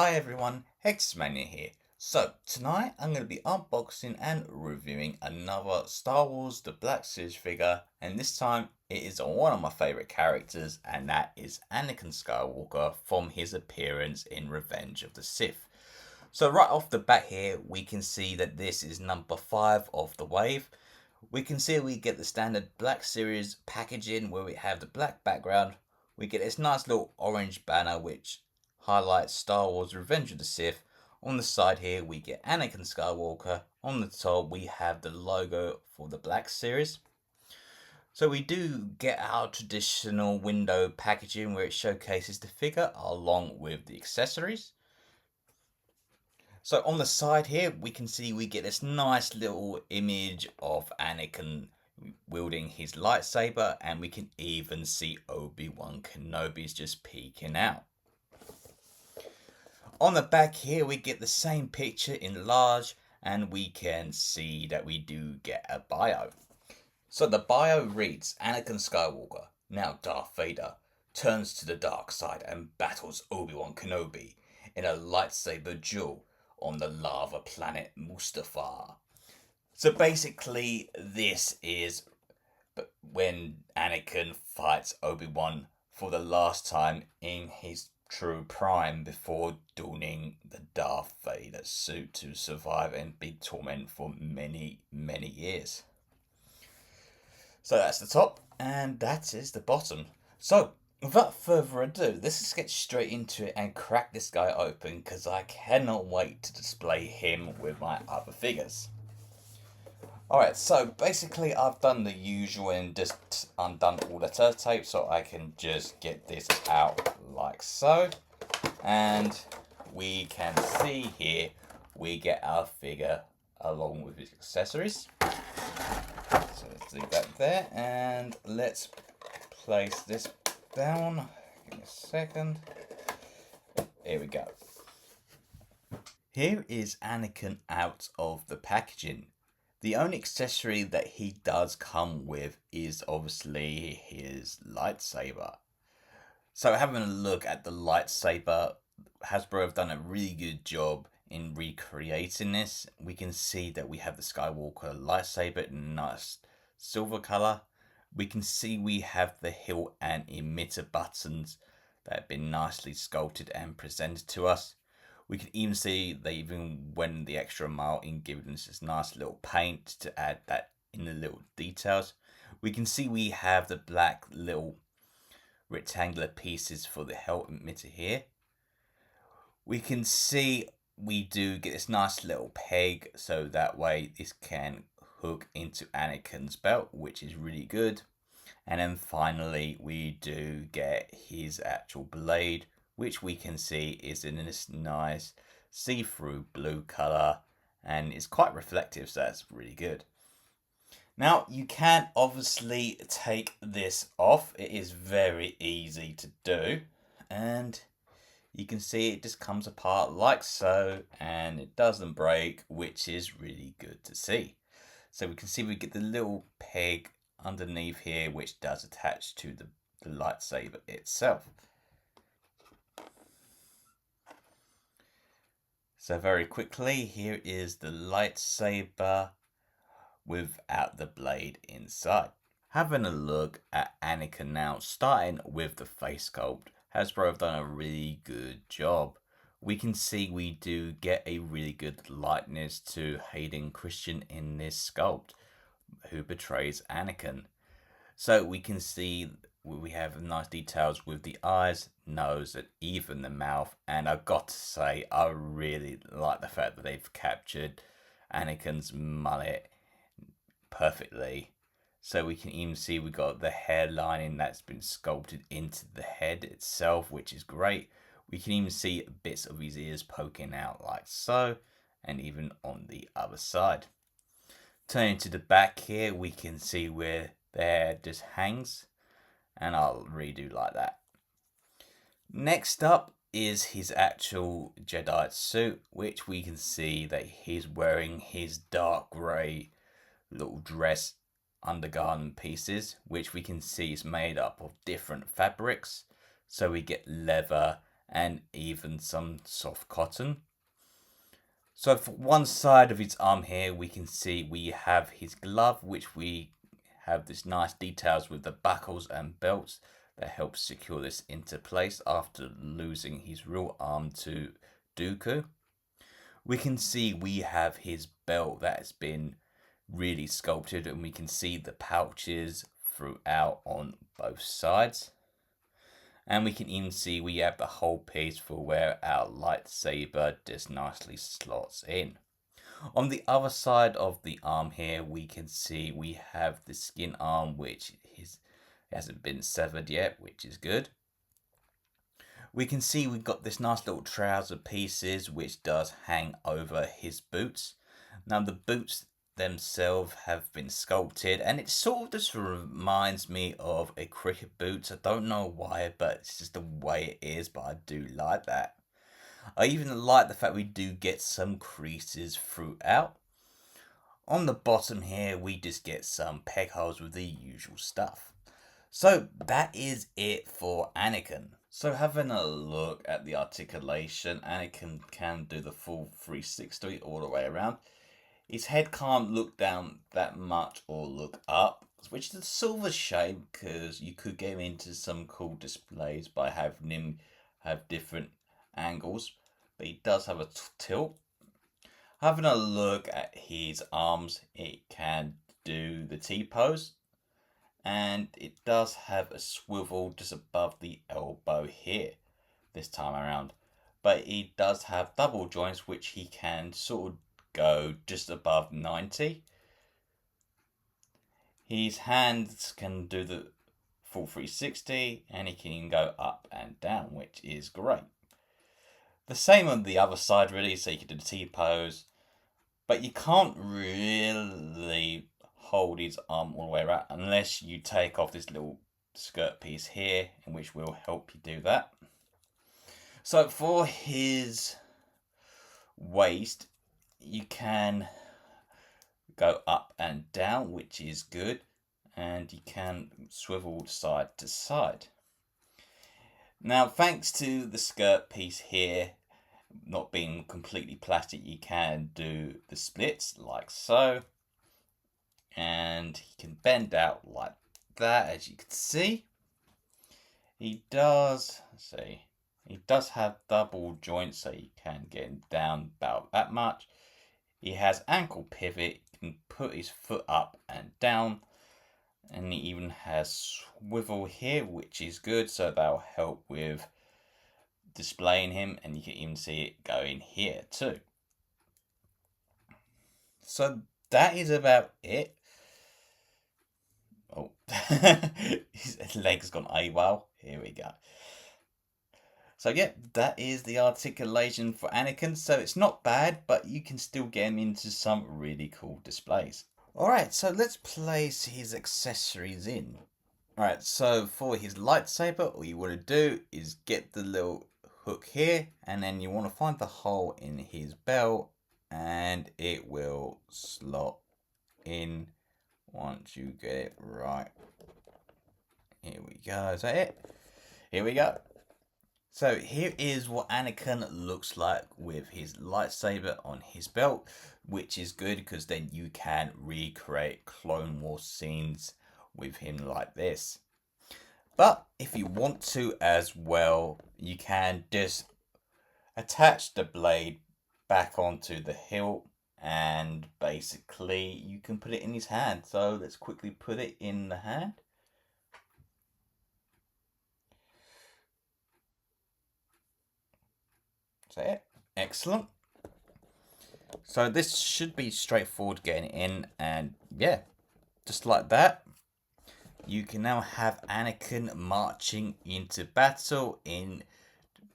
Hi everyone, Hexmania here. So, tonight I'm going to be unboxing and reviewing another Star Wars The Black Series figure, and this time it is one of my favourite characters, and that is Anakin Skywalker from his appearance in Revenge of the Sith. So right off the bat here, we can see that this is number 5 of the wave. We can see we get the standard Black Series packaging where we have the black background. We get this nice little orange banner which highlights Star Wars Revenge of the Sith. On the side here we get Anakin Skywalker. On the top we have the logo for the Black Series. So we do get our traditional window packaging where it showcases the figure along with the accessories. So on the side here, we can see we get this nice little image of Anakin wielding his lightsaber, and we can even see Obi-Wan Kenobi's just peeking out. On the back here, we get the same picture in large, and we can see that we do get a bio. So the bio reads, Anakin Skywalker, now Darth Vader, turns to the dark side and battles Obi-Wan Kenobi in a lightsaber duel on the lava planet Mustafar. So basically, this is when Anakin fights Obi-Wan for the last time in his true prime before donning the Darth Vader suit to survive and be tormented for many, many years. So that's the top, and that is the bottom. So without further ado, let's get straight into it and crack this guy open because I cannot wait to display him with my other figures. Alright, so basically I've done the usual and just undone all the tape so I can just get this out like so. And we can see here we get our figure along with his accessories. So let's leave that there and let's place this down. Give me a second. Here we go. Here is Anakin out of the packaging. The only accessory that he does come with is obviously his lightsaber. So having a look at the lightsaber, Hasbro have done a really good job in recreating this. We can see that we have the Skywalker lightsaber in a nice silver color. We can see we have the hilt and emitter buttons that have been nicely sculpted and presented to us. We can even see they even went the extra mile in giving us this nice little paint to add that in the little details. We can see we have the black little rectangular pieces for the hilt emitter here. We can see we do get this nice little peg so that way this can hook into Anakin's belt, which is really good. And then finally we do get his actual blade, which we can see is in this nice see-through blue color and is quite reflective, so that's really good. Now you can obviously take this off. It is very easy to do, and you can see it just comes apart like so, and it doesn't break, which is really good to see. So we can see we get the little peg underneath here, which does attach to the lightsaber itself. So very quickly, here is the lightsaber without the blade inside. Having a look at Anakin now, starting with the face sculpt, Hasbro have done a really good job. We can see we do get a really good likeness to Hayden Christensen in this sculpt, who portrays Anakin. So we can see we have nice details with the eyes, nose, and even the mouth. And I've got to say, I really like the fact that they've captured Anakin's mullet perfectly. So we can even see we got the hairline that's been sculpted into the head itself, which is great. We can even see bits of his ears poking out like so, and even on the other side. Turning to the back here, we can see where the hair just hangs, and I'll redo like that. Next up is his actual Jedi suit, which we can see that he's wearing his dark grey little dress undergarment pieces, which we can see is made up of different fabrics. So we get leather and even some soft cotton. So for one side of his arm here, we can see we have his glove, which we have this nice details with the buckles and belts that helps secure this into place after losing his real arm to Dooku. We can see we have his belt that has been really sculpted, and we can see the pouches throughout on both sides. And we can even see we have the whole piece for where our lightsaber just nicely slots in. On the other side of the arm here, we can see we have the skin arm, which hasn't been severed yet, which is good. We can see we've got this nice little trouser pieces, which does hang over his boots. Now the boots themselves have been sculpted, and it sort of just reminds me of a cricket boot. I don't know why, but it's just the way it is, but I do like that. I even like the fact we do get some creases throughout. On the bottom here, we just get some peg holes with the usual stuff. So that is it for Anakin. So having a look at the articulation, Anakin can do the full 360 all the way around. His head can't look down that much or look up, which is a sort of a shame because you could get him into some cool displays by having him have different angles. But he does have a tilt. Having a look at his arms, it can do the T-pose. And it does have a swivel just above the elbow here this time around. But he does have double joints, which he can sort of go just above 90. His hands can do the full 360, and he can go up and down, which is great. The same on the other side really, so you can do the T-pose, but you can't really hold his arm all the way around unless you take off this little skirt piece here, in which will help you do that. So for his waist, you can go up and down, which is good, and you can swivel side to side. Now, thanks to the skirt piece here not being completely plastic, you can do the splits like so, and he can bend out like that, as you can see. He does have double joints, so you can get him down about that much. He has ankle pivot, he can put his foot up and down, and he even has swivel here, which is good, so that'll help with displaying him, and you can even see it going here too. So that is about it. Oh, his leg's gone AWOL. Here we go. So yeah, that is the articulation for Anakin. So it's not bad, but you can still get him into some really cool displays. Alright, so let's place his accessories in. Alright, so for his lightsaber, all you want to do is get the little hook here, and then you want to find the hole in his belt, and it will slot in once you get it right. Here we go. Is that it? Here we go. So here is what Anakin looks like with his lightsaber on his belt, which is good because then you can recreate Clone Wars scenes with him like this. But if you want to as well, you can just attach the blade back onto the hilt, and basically you can put it in his hand. So let's quickly put it in the hand. So yeah, excellent. So this should be straightforward getting in, and yeah, just like that, you can now have Anakin marching into battle in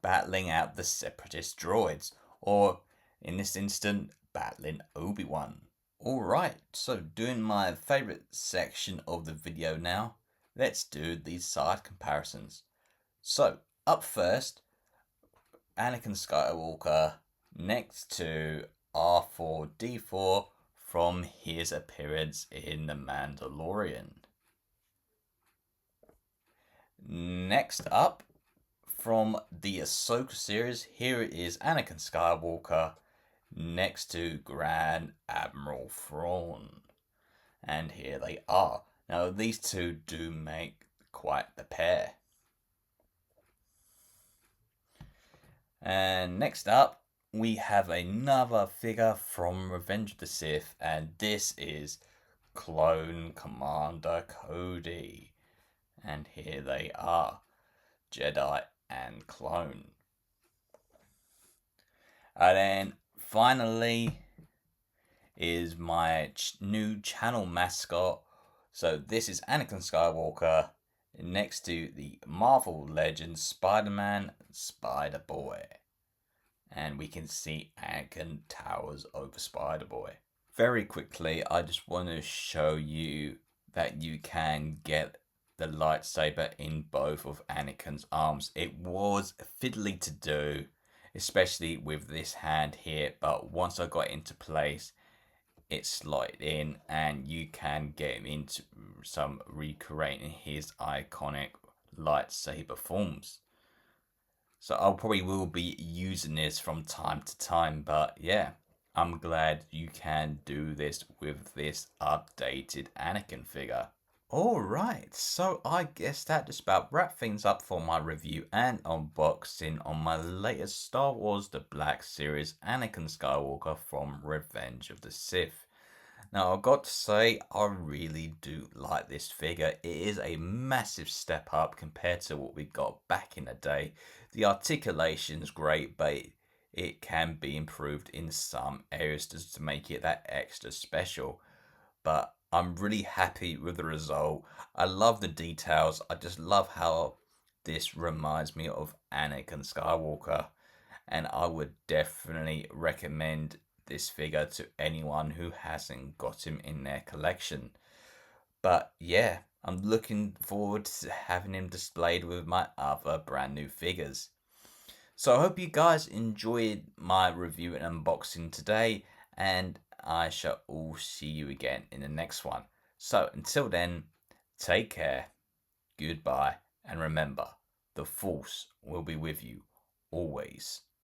battling out the Separatist droids, or in this instant, battling Obi-Wan. Alright, so doing my favourite section of the video now, let's do these side comparisons. So, up first, Anakin Skywalker next to R4-D4 from his appearance in The Mandalorian. Next up, from the Ahsoka series, here it is Anakin Skywalker next to Grand Admiral Thrawn. And here they are. Now, these two do make quite the pair. And next up, we have another figure from Revenge of the Sith, and this is Clone Commander Cody. And here they are, Jedi and Clone. And then finally is my new channel mascot. So this is Anakin Skywalker next to the Marvel Legends Spider-Man Spider-Boy. And we can see Anakin towers over Spider-Boy. Very quickly, I just want to show you that you can get the lightsaber in both of Anakin's arms. It was fiddly to do, especially with this hand here, but once I got into place, it slotted in and you can get him into some recreating his iconic lightsaber forms. So I probably will be using this from time to time, but yeah, I'm glad you can do this with this updated Anakin figure. Alright, so I guess that just about wraps things up for my review and unboxing on my latest Star Wars The Black Series Anakin Skywalker from Revenge of the Sith. Now, I've got to say, I really do like this figure. It is a massive step up compared to what we got back in the day. The articulation's great, but it can be improved in some areas just to make it that extra special. But I'm really happy with the result. I love the details. I just love how this reminds me of Anakin Skywalker. And I would definitely recommend this figure to anyone who hasn't got him in their collection. But yeah, I'm looking forward to having him displayed with my other brand new figures. So I hope you guys enjoyed my review and unboxing today, and I shall all see you again in the next one. So until then, take care, goodbye, and remember, the Force will be with you always.